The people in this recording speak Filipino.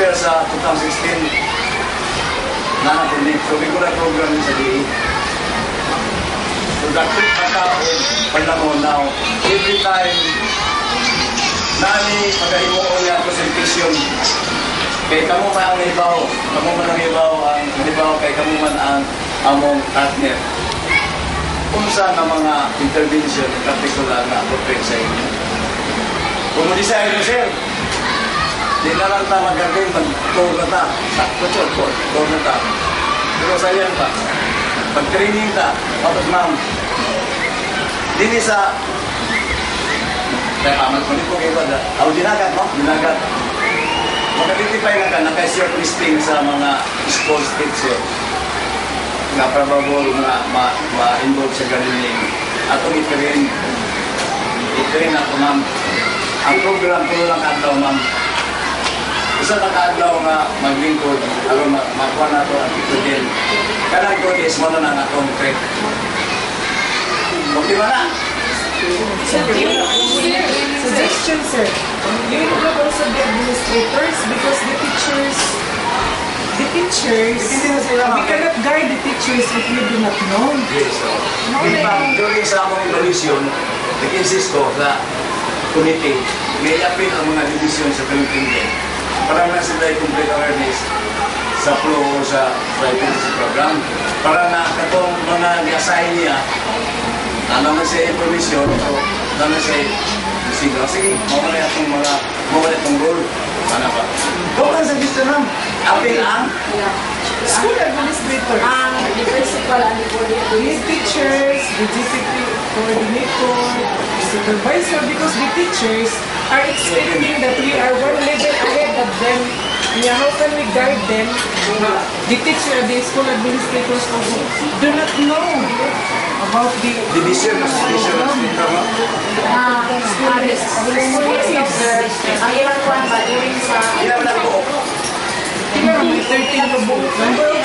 year sa 2016, nanakunik. So, regular program sa DA. So, dakit panahon now, every time, nani pagkahimuon niya presentation, kay kamo man ang ibaw, kamo man ang ibaw, kay kamo man ang among partner. Unsa na mga intervention in particular na appropriate sa inyo? Kung mo-decide mo, sir, di na lang ta magagawin, mag-tour na ta. Sakto po, tour na ta. Pero sayang pa, pag-training ta, tapos ma'am, dini sa, kaya paman ko nito kayo ba, dinagat mo, dinagat. Mag-identify na ka, naka-short listing sa mga sports teacher na probable na ma-involve sa gardening. Atong itirin ako, ma'am. Ang program ko lang kadlaw, ma'am. Isa na kadlaw nga maglingkod, aron makuha na ito ang itutin. Kanang ko is mo na akong trip. Okay ba na? Suggestion, sir. You include also the administrators because the teachers, we cannot guide the teachers if we do not know. Yes, so. During sa among evaluation, nag-insist ko sa committee, may appeal ang mga division sa Philippine para na sila i-complete awareness sa flow sa privacy program. Para na katong mga ni-assign niya, naman siya information, so naman siya sige, mawala itong role. Ano ba? Kung ang suggestion lang, appeal ang School administrator. The principal and the teachers, the GCP coordinator, the supervisor, because the teachers are expecting that we are one level ahead of them. Yeah, how can we guide them? The teacher, the school administrators also do not know about the division. ang ilang kuwan ba during sa... Ilang na po? May 13 na book. Number